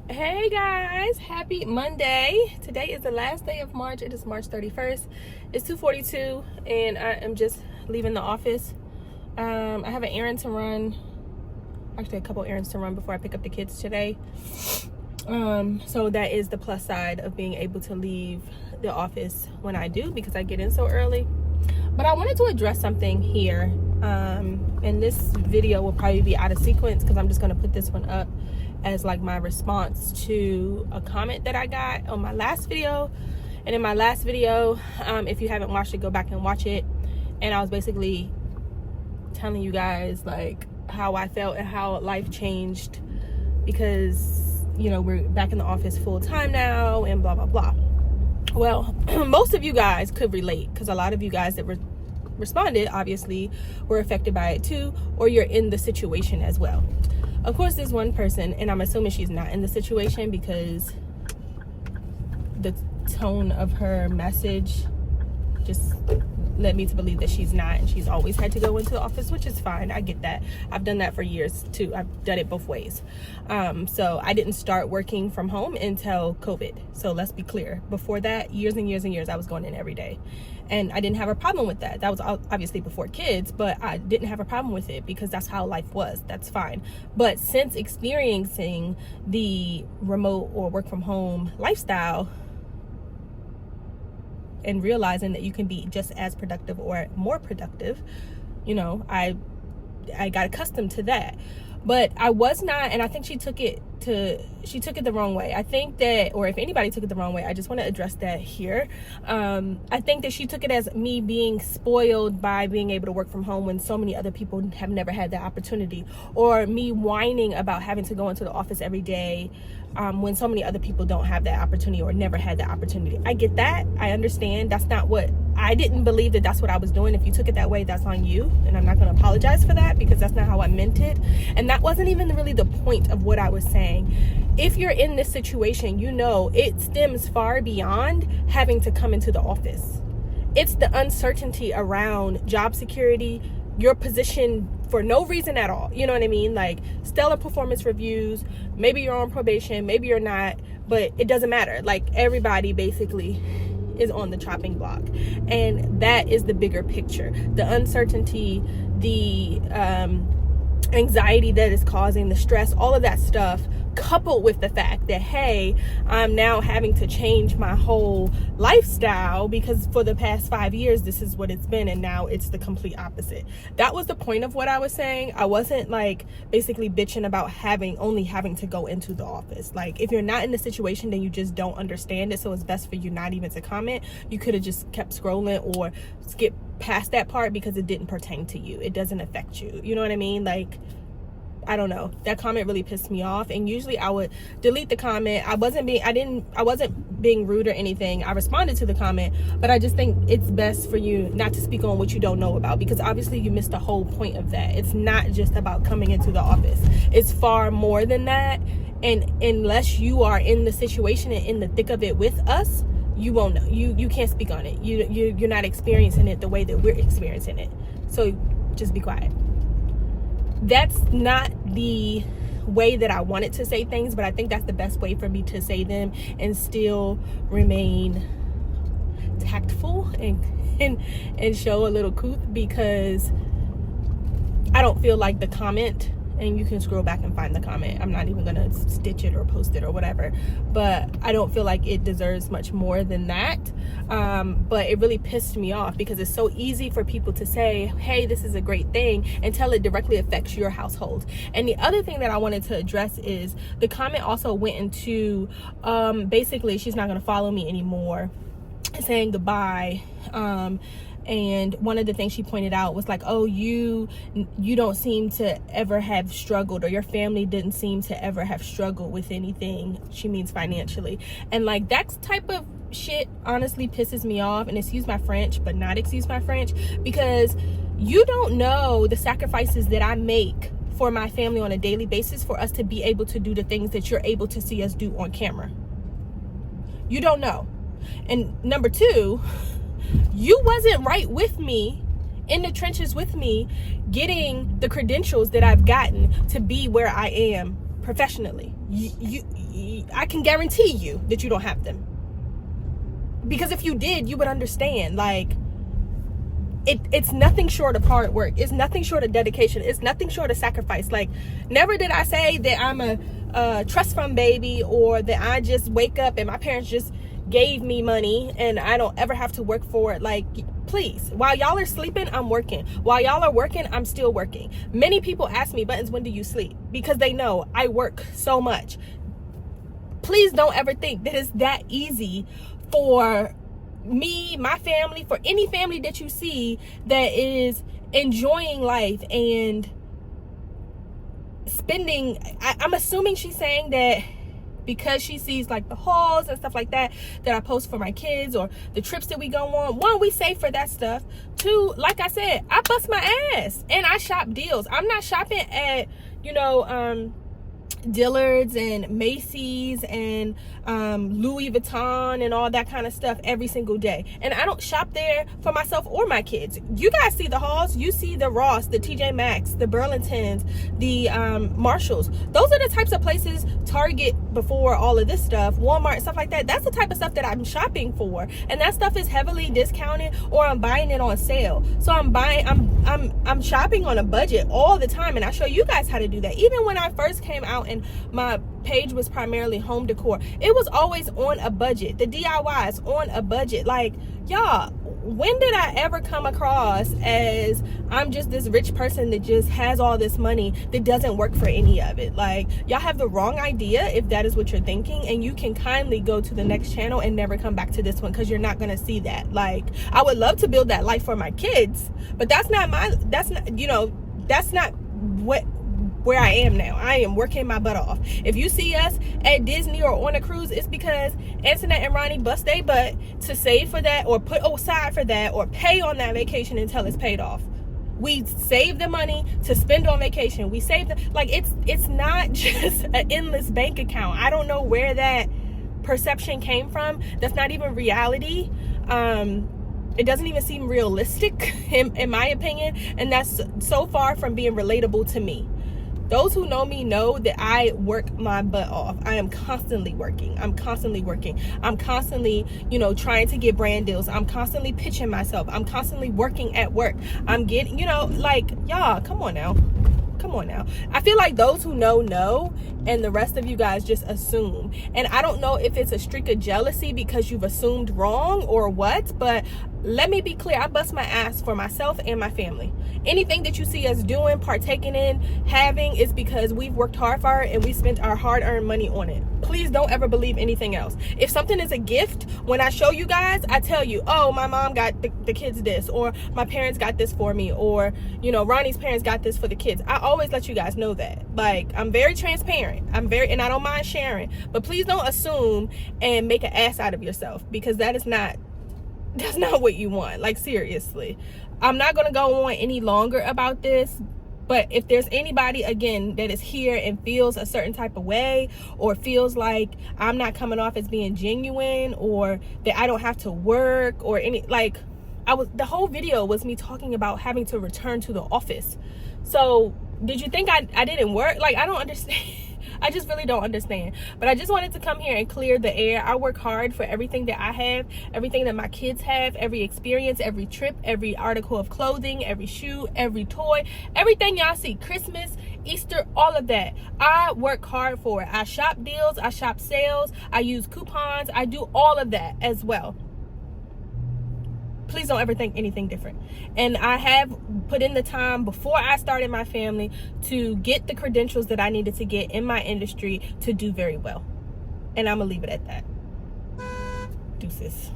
Hey guys, happy Monday. Today is the last day of March. It is March 31st. It's 2:42 and I am just leaving the office. I have an errand to run. Actually, a couple errands to run before I pick up the kids today. So that is the plus side of being able to leave the office when I do, because I get in so early. But I wanted to address something here. And this video will probably be out of sequence because I'm just going to put this one up as like my response to a comment that I got on my last video. And in my last video, if you haven't watched it, go back and watch it. And I was basically telling you guys like how I felt and how life changed because, you know, we're back in the office full time now and blah, blah, blah. Well, most of you guys could relate because a lot of you guys that responded obviously were affected by it too, or you're in the situation as well. Of course, there's one person, and I'm assuming she's not in the situation because the tone of her message just led me to believe that she's not, and she's always had to go into the office, which is fine. I get that. I've done that for years too. I've done it both ways. So I didn't start working from home until COVID. So let's be clear. Before that, years and years and years, I was going in every day. And I didn't have a problem with that. That was obviously before kids, but I didn't have a problem with it because that's how life was. That's fine. But since experiencing the remote or work from home lifestyle and realizing that you can be just as productive or more productive, you know, I got accustomed to that. But I was not, and I think she took it the wrong way. I think that, or if anybody took it the wrong way, I just want to address that here. I think that she took it as me being spoiled by being able to work from home when so many other people have never had that opportunity, or me whining about having to go into the office every day when so many other people don't have that opportunity or never had that opportunity. I get that. I understand. That's not what, I didn't believe that that's what I was doing. If you took it that way, that's on you. And I'm not going to apologize for that because that's not how I meant it. And that wasn't even really the point of what I was saying. If you're in this situation, you know it stems far beyond having to come into the office. It's the uncertainty around job security, your position for no reason at all. You know what I mean? Like stellar performance reviews, maybe you're on probation, maybe you're not, but it doesn't matter. Like everybody basically is on the chopping block. And that is the bigger picture. The uncertainty, the anxiety that is causing, the stress, all of that stuff, coupled with the fact that, hey, I'm now having to change my whole lifestyle because for the past 5 years, this is what it's been. And now it's the complete opposite. That was the point of what I was saying. I wasn't like basically bitching about only having to go into the office. Like if you're not in the situation, then you just don't understand it. So it's best for you not even to comment. You could have just kept scrolling or skip past that part because it didn't pertain to you. It doesn't affect you. You know what I mean? Like, I don't know. That comment really pissed me off. And usually I would delete the comment. I wasn't being rude or anything. I responded to the comment, but I just think it's best for you not to speak on what you don't know about, because obviously you missed the whole point of that. It's not just about coming into the office. It's far more than that. And unless you are in the situation and in the thick of it with us, you won't know. You can't speak on it. You're not experiencing it the way that we're experiencing it. So just be quiet. That's not the way that I wanted to say things, but I think that's the best way for me to say them and still remain tactful and show a little couth, because I don't feel like the comment, and you can scroll back and find the comment, I'm not even gonna stitch it or post it or whatever, but I don't feel like it deserves much more than that. But it really pissed me off because it's so easy for people to say, hey, this is a great thing, until it directly affects your household. And the other thing that I wanted to address is the comment also went into basically she's not gonna follow me anymore, saying goodbye. And one of the things she pointed out was like, oh, you don't seem to ever have struggled, or your family didn't seem to ever have struggled with anything. She means financially. And like that type of shit honestly pisses me off. And excuse my French, but not excuse my French, because you don't know the sacrifices that I make for my family on a daily basis for us to be able to do the things that you're able to see us do on camera. You don't know. And number two, you wasn't right with me in the trenches with me getting the credentials that I've gotten to be where I am professionally. I can guarantee you that you don't have them. Because if you did, you would understand. Like, it's nothing short of hard work. It's nothing short of dedication. It's nothing short of sacrifice. Like, never did I say that I'm a trust fund baby, or that I just wake up and my parents just gave me money and I don't ever have to work for it. Like, please, while y'all are sleeping, I'm working. While y'all are working, I'm still working. Many people ask me, Buttons, when do you sleep? Because they know I work so much. Please don't ever think that it's that easy for me, my family, for any family that you see that is enjoying life and spending. I'm assuming she's saying that because she sees like the hauls and stuff like that I post for my kids, or the trips that we go on. One, we save for that stuff. Two, like I said, I bust my ass and I shop deals. I'm not shopping at, Dillard's and Macy's and Louis Vuitton and all that kind of stuff every single day. And I don't shop there for myself or my kids. You guys see the hauls. You see the Ross, the TJ Maxx, the Burlingtons, the Marshalls. Those are the types of places, Target before all of this stuff, Walmart, stuff like that. That's the type of stuff that I'm shopping for. And that stuff is heavily discounted, or I'm buying it on sale. So I'm shopping on a budget all the time. And I show you guys how to do that. Even when I first came out and my page was primarily home decor, it was always on a budget. The DIYs on a budget. Like, y'all, when did I ever come across as I'm just this rich person that just has all this money that doesn't work for any of it? Like, y'all have the wrong idea if that is what you're thinking, and you can kindly go to the next channel and never come back to this one, because you're not going to see that. Like, I would love to build that life for my kids, but that's not where I am now. I am working my butt off. If you see us at Disney or on a cruise, it's because Antoinette and Ronnie bust their butt to save for that, or put aside for that, or pay on that vacation until it's paid off. We save the money to spend on vacation. We save like, it's not just an endless bank account. I don't know where that perception came from. That's not even reality. It doesn't even seem realistic in my opinion, and that's so far from being relatable to me. Those who know me know that I work my butt off. I am constantly working. I'm constantly, trying to get brand deals. I'm constantly pitching myself. I'm constantly working at work. I'm getting, y'all, come on now. I feel like those who know, and the rest of you guys just assume. And I don't know if it's a streak of jealousy because you've assumed wrong or what, but let me be clear. I bust my ass for myself and my family. Anything that you see us doing, partaking in, having, is because we've worked hard for it and we spent our hard-earned money on it. Please don't ever believe anything else. If something is a gift, when I show you guys, I tell you, oh, my mom got the kids this, or my parents got this for me, or, Ronnie's parents got this for the kids. I always let you guys know that. Like, I'm very transparent. And I don't mind sharing. But please don't assume and make an ass out of yourself, because that's not what you want. Like, seriously. I'm not going to go on any longer about this, but if there's anybody, again, that is here and feels a certain type of way, or feels like I'm not coming off as being genuine, or that I don't have to work, or the whole video was me talking about having to return to the office. So did you think I didn't work? Like, I don't understand. I just really don't understand. But I just wanted to come here and clear the air. I work hard for everything that I have, everything that my kids have, every experience, every trip, every article of clothing, every shoe, every toy, everything y'all see, Christmas, Easter, all of that. I work hard for it. I shop deals, I shop sales, I use coupons, I do all of that as well. Please don't ever think anything different. And I have put in the time before I started my family to get the credentials that I needed to get in my industry to do very well. And I'm gonna leave it at that. Deuces.